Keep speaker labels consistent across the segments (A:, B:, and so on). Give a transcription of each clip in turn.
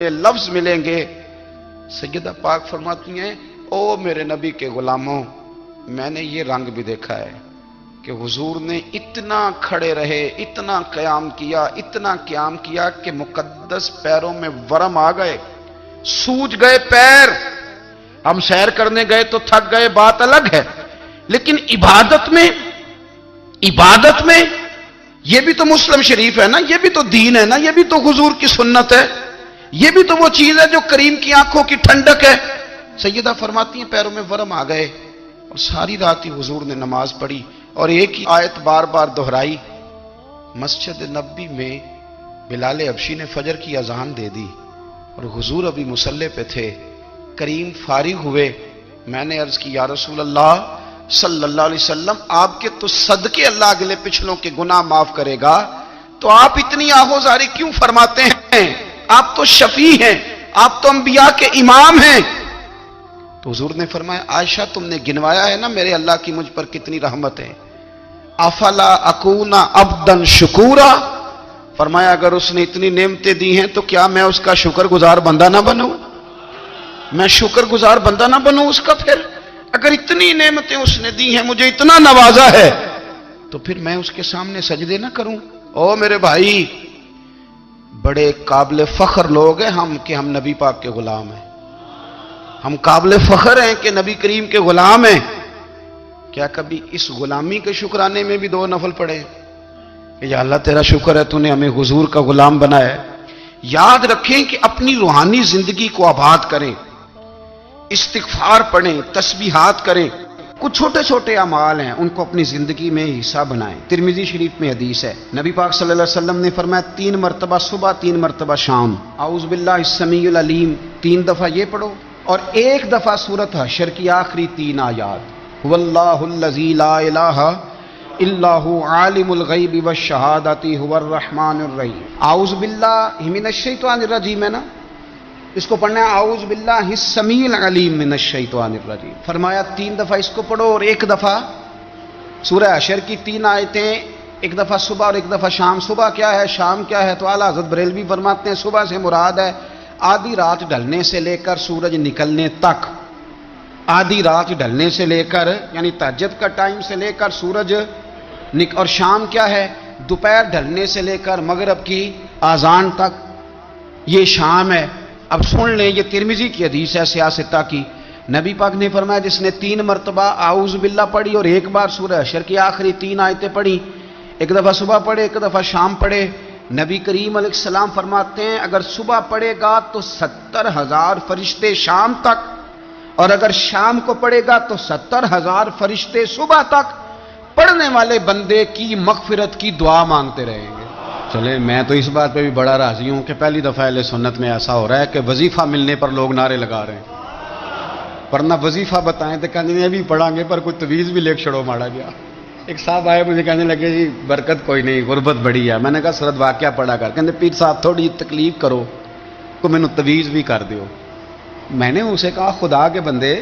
A: یہ لفظ ملیں گے، سیدہ پاک فرماتی ہیں او میرے نبی کے غلاموں، میں نے یہ رنگ بھی دیکھا ہے کہ حضور نے اتنا کھڑے رہے، اتنا قیام کیا، اتنا قیام کیا کہ مقدس پیروں میں ورم آ گئے، سوج گئے پیر۔ ہم سیر کرنے گئے تو تھک گئے، بات الگ ہے، لیکن عبادت میں یہ بھی تو مسلم شریف ہے نا، یہ بھی تو دین ہے نا، یہ بھی تو حضور کی سنت ہے، یہ بھی تو وہ چیز ہے جو کریم کی آنکھوں کی ٹھنڈک ہے۔ سیدہ فرماتی ہیں پیروں میں ورم آ گئے، اور ساری رات ہی حضور نے نماز پڑھی اور ایک ہی آیت بار بار دہرائی۔ مسجد نبوی میں بلال حبشی نے فجر کی اذان دے دی اور حضور ابھی مصلی پہ تھے، کریم فارغ ہوئے۔ میں نے عرض کی یا رسول اللہ صلی اللہ علیہ وسلم، آپ کے تو صدقے اللہ اگلے پچھلوں کے گناہ معاف کرے گا، تو آپ اتنی آہوزاری کیوں فرماتے ہیں؟ آپ تو شفیع ہیں، آپ تو انبیاء کے امام ہیں۔ تو حضور نے فرمایا عائشہ تم نے گنوایا ہے نا میرے اللہ کی مجھ پر کتنی رحمت ہے، افلا اکون عبدا شکورا، فرمایا اگر اس نے اتنی نعمتیں دی ہیں تو کیا میں اس کا شکر گزار بندہ نہ بنوں؟ میں شکر گزار بندہ نہ بنوں اس کا؟ پھر اگر اتنی نعمتیں اس نے دی ہیں، مجھے اتنا نوازا ہے، تو پھر میں اس کے سامنے سجدے نہ کروں؟ او میرے بھائی، بڑے قابل فخر لوگ ہیں ہم کہ ہم نبی پاک کے غلام ہیں، ہم قابل فخر ہیں کہ نبی کریم کے غلام ہیں۔ کیا کبھی اس غلامی کے شکرانے میں بھی دو نفل پڑھے کہ یا اللہ تیرا شکر ہے تو نے ہمیں حضور کا غلام بنایا ہے؟ یاد رکھیں کہ اپنی روحانی زندگی کو آباد کریں، استغفار پڑھیں، تسبیحات کریں، کچھ چھوٹے چھوٹے اعمال ہیں ان کو اپنی زندگی میں حصہ بنائیں۔ ترمذی شریف میں حدیث ہے، نبی پاک صلی اللہ علیہ وسلم نے فرمایا 3 مرتبہ صبح، 3 مرتبہ شام اعوذ باللہ السمیع العلیم 3 دفعہ یہ پڑھو، اور 1 دفعہ سورۃ حشر کی آخری 3 آیات، واللہ الذی لا الہ الا هو عالم الغیب والشہادۃ هو الرحمن الرحیم۔ اعوذ باللہ من الشیطان الرجیم ہے نا، اس کو پڑھنا ہے اعوذ باللہ السمیع العلیم من الشیطان الرجیم، فرمایا 3 دفعہ اس کو پڑھو، اور 1 دفعہ سورہ حشر کی 3 آیتیں، 1 دفعہ صبح اور 1 دفعہ شام۔ صبح کیا ہے، شام کیا ہے؟ تو اعلیٰ حضرت بریلوی فرماتے ہیں صبح سے مراد ہے آدھی رات ڈھلنے سے لے کر سورج نکلنے تک، آدھی رات ڈھلنے سے لے کر یعنی تہجد کا ٹائم سے لے کر سورج اور شام کیا ہے، دوپہر ڈھلنے سے لے کر مغرب کی اذان تک، یہ شام ہے۔ اب سن لیں، یہ ترمذی کی حدیث ہے سیاستہ کی، نبی پاک نے فرمایا جس نے 3 مرتبہ اعوذ باللہ پڑھی اور 1 بار سورہ حشر کی آخری 3 آیتیں پڑھی، 1 دفعہ صبح پڑھے، 1 دفعہ شام پڑھے، نبی کریم علیہ السلام فرماتے ہیں اگر صبح پڑھے گا تو 70,000 فرشتے شام تک، اور اگر شام کو پڑھے گا تو 70,000 فرشتے صبح تک پڑھنے والے بندے کی مغفرت کی دعا مانگتے رہیں گے۔ چلے میں تو اس بات پہ بھی بڑا راضی ہوں کہ پہلی دفعہ اہل سنت میں ایسا ہو رہا ہے کہ وظیفہ ملنے پر لوگ نعرے لگا رہے ہیں، ورنہ وظیفہ بتائیں تو کہنے ابھی پڑھیں گے پر کوئی تویز بھی لیک چھڑو مارا گیا۔ ایک صاحب آئے مجھے کہنے لگے جی برکت کوئی نہیں، غربت بڑی ہے۔ میں نے کہا سورۃ واقعہ پڑھا کر، کہنے پیر صاحب تھوڑی تکلیف کرو کو میں نے تویز بھی کر دیو۔ میں نے اسے کہا خدا کے بندے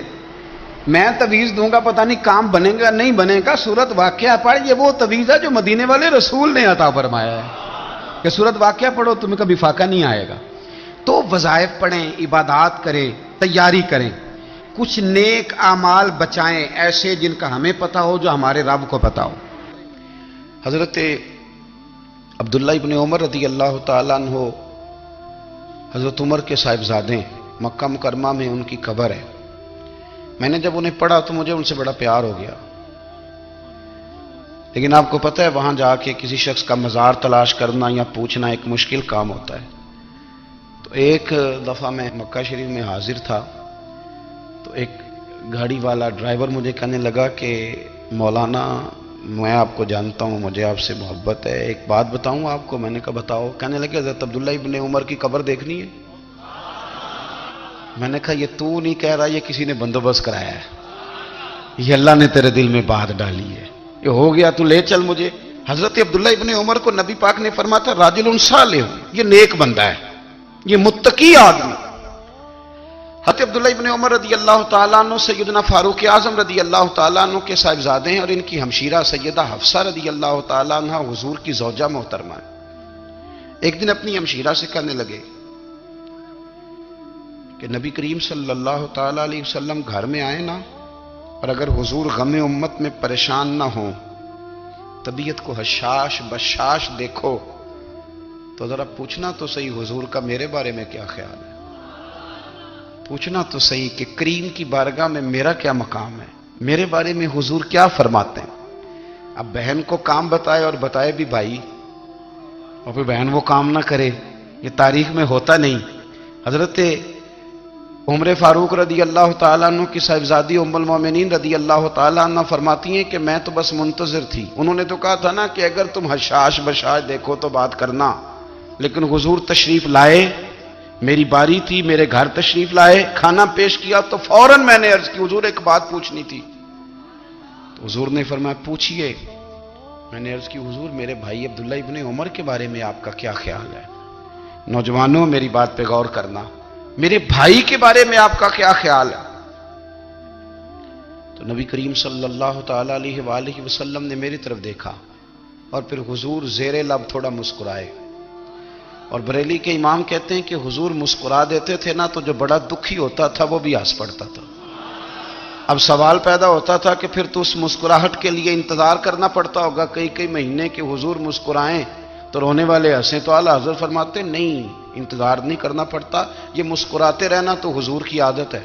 A: میں تویز دوں گا پتہ نہیں کام بنے گا نہیں بنے گا، سورۃ واقعہ پڑھ، یہ وہ تویز ہے جو مدینے والے رسول نے عطا فرمایا ہے کہ سورۃ واقعہ پڑھو تمہیں کبھی فاقہ نہیں آئے گا۔ تو وظائف پڑھیں، عبادات کریں، تیاری کریں، کچھ نیک اعمال بچائیں ایسے جن کا ہمیں پتہ ہو، جو ہمارے رب کو پتہ ہو۔ حضرت عبداللہ ابن عمر رضی اللہ تعالیٰ عنہ حضرت عمر کے صاحبزادے، مکہ مکرمہ میں ان کی قبر ہے۔ میں نے جب انہیں پڑھا تو مجھے ان سے بڑا پیار ہو گیا، لیکن آپ کو پتہ ہے وہاں جا کے کسی شخص کا مزار تلاش کرنا یا پوچھنا ایک مشکل کام ہوتا ہے۔ تو ایک دفعہ میں مکہ شریف میں حاضر تھا، تو ایک گاڑی والا ڈرائیور مجھے کہنے لگا کہ مولانا میں آپ کو جانتا ہوں، مجھے آپ سے محبت ہے، ایک بات بتاؤں آپ کو؟ میں نے کہا بتاؤ۔ کہنے لگے حضرت عبداللہ ابن عمر کی قبر دیکھنی ہے۔ میں نے کہا یہ تو نہیں کہہ رہا، یہ کسی نے بندوبست کرایا ہے، یہ اللہ نے تیرے دل میں بات ڈالی ہے، یہ ہو گیا تو لے چل مجھے۔ حضرت عبداللہ ابن عمر کو نبی پاک نے فرمایا تھا راجل صالح، یہ نیک بندہ ہے، یہ متقی آدمی۔ حضرت عبداللہ ابن عمر رضی اللہ تعالیٰ عنہ سیدنا فاروق اعظم رضی اللہ تعالیٰ عنہ کے صاحبزادے ہیں، اور ان کی ہمشیرہ سیدہ حفصہ رضی اللہ تعالیٰ عنہ حضور کی زوجہ محترمہ ہے۔ ایک دن اپنی ہمشیرہ سے کہنے لگے کہ نبی کریم صلی اللہ تعالیٰ علیہ وسلم گھر میں آئے نا، اور اگر حضور غم امت میں پریشان نہ ہوں، طبیعت کو حشاش بشاش دیکھو، تو ذرا پوچھنا تو صحیح حضور کا میرے بارے میں کیا خیال ہے، پوچھنا تو صحیح کہ کریم کی بارگاہ میں میرا کیا مقام ہے، میرے بارے میں حضور کیا فرماتے ہیں۔ اب بہن کو کام بتائے، اور بتائے بھی بھائی، اور پھر بہن وہ کام نہ کرے، یہ تاریخ میں ہوتا نہیں۔ حضرت عمر فاروق رضی اللہ تعالیٰ عنہ کی صاحبزادی ام المومنین رضی اللہ تعالیٰ عنہ فرماتی ہیں کہ میں تو بس منتظر تھی، انہوں نے تو کہا تھا نا کہ اگر تم حشاش بشاش دیکھو تو بات کرنا، لیکن حضور تشریف لائے، میری باری تھی، میرے گھر تشریف لائے، کھانا پیش کیا تو فوراً میں نے عرض کی حضور ایک بات پوچھنی تھی، تو حضور نے فرمایا پوچھئے۔ میں نے عرض کی حضور میرے بھائی عبداللہ ابن عمر کے بارے میں آپ کا کیا خیال ہے؟ نوجوانوں میری بات پہ غور کرنا، میرے بھائی کے بارے میں آپ کا کیا خیال ہے؟ تو نبی کریم صلی اللہ تعالیٰ علیہ وآلہ وسلم نے میری طرف دیکھا، اور پھر حضور زیر لب تھوڑا مسکرائے، اور بریلی کے امام کہتے ہیں کہ حضور مسکرا دیتے تھے نا تو جو بڑا دکھی ہوتا تھا وہ بھی ہنس پڑتا تھا۔ اب سوال پیدا ہوتا تھا کہ پھر تو اس مسکراہٹ کے لیے انتظار کرنا پڑتا ہوگا کئی مہینے کہ حضور مسکرائیں تو رونے والے ہنسیں، تو اعلیٰ حضرت فرماتے نہیں، انتظار نہیں کرنا پڑتا، یہ مسکراتے رہنا تو حضور کی عادت ہے۔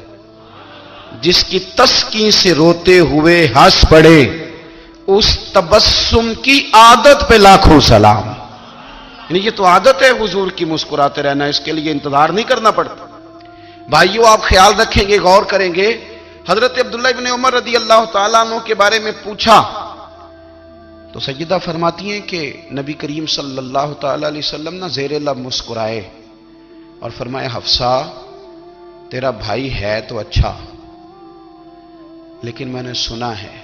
A: جس کی تسکین سے روتے ہوئے ہنس پڑے، اس تبسم کی عادت پہ لاکھوں سلام۔ یعنی یہ تو عادت ہے حضور کی مسکراتے رہنا، اس کے لیے انتظار نہیں کرنا پڑتا۔ بھائیو آپ خیال رکھیں گے، غور کریں گے، حضرت عبداللہ ابن عمر رضی اللہ تعالیٰ عنہ کے بارے میں پوچھا تو سیدہ فرماتی ہیں کہ نبی کریم صلی اللہ تعالیٰ علیہ وسلم نہ زیر لب مسکرائے اور فرمایا حفصہ تیرا بھائی ہے تو اچھا، لیکن میں نے سنا ہے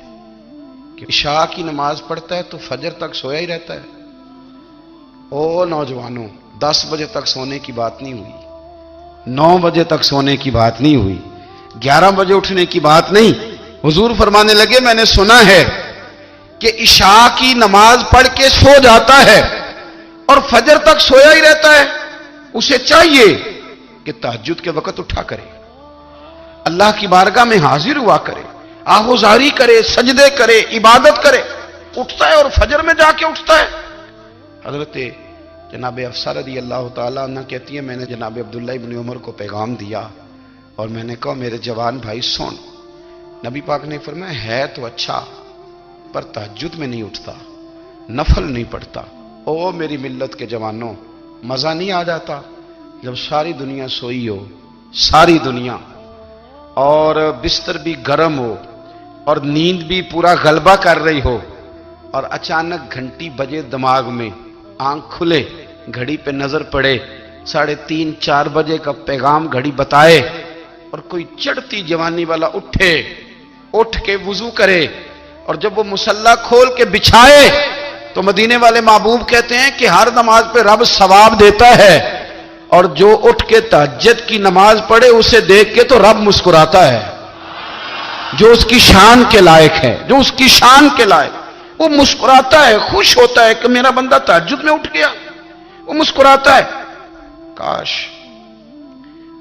A: کہ عشاء کی نماز پڑھتا ہے تو فجر تک سویا ہی رہتا ہے۔ او نوجوانوں، 10 بجے تک سونے کی بات نہیں ہوئی، 9 بجے تک سونے کی بات نہیں ہوئی، 11 بجے اٹھنے کی بات نہیں۔ حضور فرمانے لگے میں نے سنا ہے کہ عشاء کی نماز پڑھ کے سو جاتا ہے اور فجر تک سویا ہی رہتا ہے، اسے چاہیے کہ تہجد کے وقت اٹھا کرے، اللہ کی بارگاہ میں حاضر ہوا کرے، آہوزاری کرے، سجدے کرے، عبادت کرے، اٹھتا ہے اور فجر میں جا کے اٹھتا ہے۔ حضرت جناب حفصہ رضی اللہ تعالیٰ عنہ کہتی ہے میں نے جناب عبداللہ ابن عمر کو پیغام دیا اور میں نے کہا میرے جوان بھائی سن، نبی پاک نے فرمایا ہے تو اچھا پر تہجد میں نہیں اٹھتا، نفل نہیں پڑھتا۔ او میری ملت کے جوانوں، مزہ نہیں آ جاتا جب ساری دنیا سوئی ہو، ساری دنیا، اور بستر بھی گرم ہو اور نیند بھی پورا غلبہ کر رہی ہو، اور اچانک گھنٹی بجے دماغ میں، آنکھ کھلے، گھڑی پہ نظر پڑے، 3:30 4 بجے کا پیغام گھڑی بتائے، اور کوئی چڑھتی جوانی والا اٹھ کے وضو کرے، اور جب وہ مصلی کھول کے بچھائے تو مدینے والے محبوب کہتے ہیں کہ ہر نماز پہ رب ثواب دیتا ہے، اور جو اٹھ کے تہجد کی نماز پڑھے اسے دیکھ کے تو رب مسکراتا ہے، جو اس کی شان کے لائق ہے، جو اس کی شان کے لائق، وہ مسکراتا ہے، خوش ہوتا ہے کہ میرا بندہ تہجد میں اٹھ گیا، وہ مسکراتا ہے۔ کاش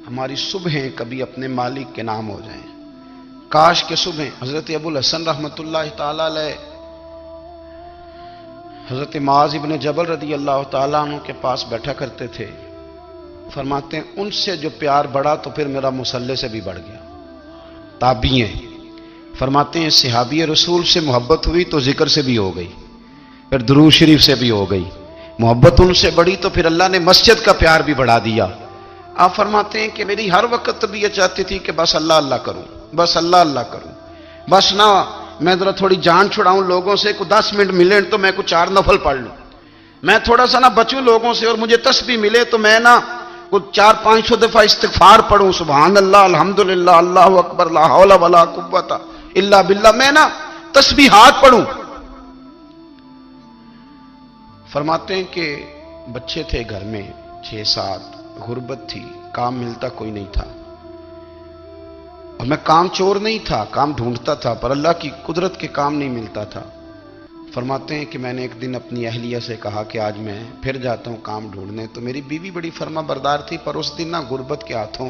A: ہماری صبحیں کبھی اپنے مالک کے نام ہو جائیں، کاش کے صبحیں۔ حضرت ابو الحسن رحمت اللہ تعالی علیہ حضرت معاذ ابن جبل رضی اللہ تعالیٰ عنہ کے پاس بیٹھا کرتے تھے، فرماتے ہیں ان سے جو پیار بڑھا تو پھر میرا مصلی سے بھی بڑھ گیا۔ تابعی ہیں، فرماتے ہیں صحابی رسول سے محبت ہوئی تو ذکر سے بھی ہو گئی، پھر درود شریف سے بھی ہو گئی، محبت ان سے بڑھی تو پھر اللہ نے مسجد کا پیار بھی بڑھا دیا۔ آپ فرماتے ہیں کہ میری ہر وقت طبیعت چاہتی تھی کہ بس اللہ اللہ کروں، بس اللہ اللہ کروں، بس نہ میں ذرا تھوڑی جان چھڑاؤں لوگوں سے، کوئی 10 منٹ ملے تو میں کوئی 4 نفل پڑھ لوں، میں تھوڑا سا نہ بچوں لوگوں سے، اور مجھے تسبیح ملے تو میں نہ کوئی 400-500 دفعہ استغفار پڑھوں، سبحان اللہ، الحمدللہ، اللہ اکبر، لا حول ولا قوت الا باللہ، میں نہ تسبیحات پڑھوں۔ فرماتے ہیں کہ بچے تھے گھر میں 6-7، غربت تھی، کام ملتا کوئی نہیں تھا، اور میں کام چور نہیں تھا، کام ڈھونڈتا تھا، پر اللہ کی قدرت کے کام نہیں ملتا تھا۔ فرماتے ہیں کہ میں نے ایک دن اپنی اہلیہ سے کہا کہ آج میں پھر جاتا ہوں کام ڈھونڈنے، تو میری بیوی بڑی فرما بردار تھی، پر اس دن نہ غربت کے ہاتھوں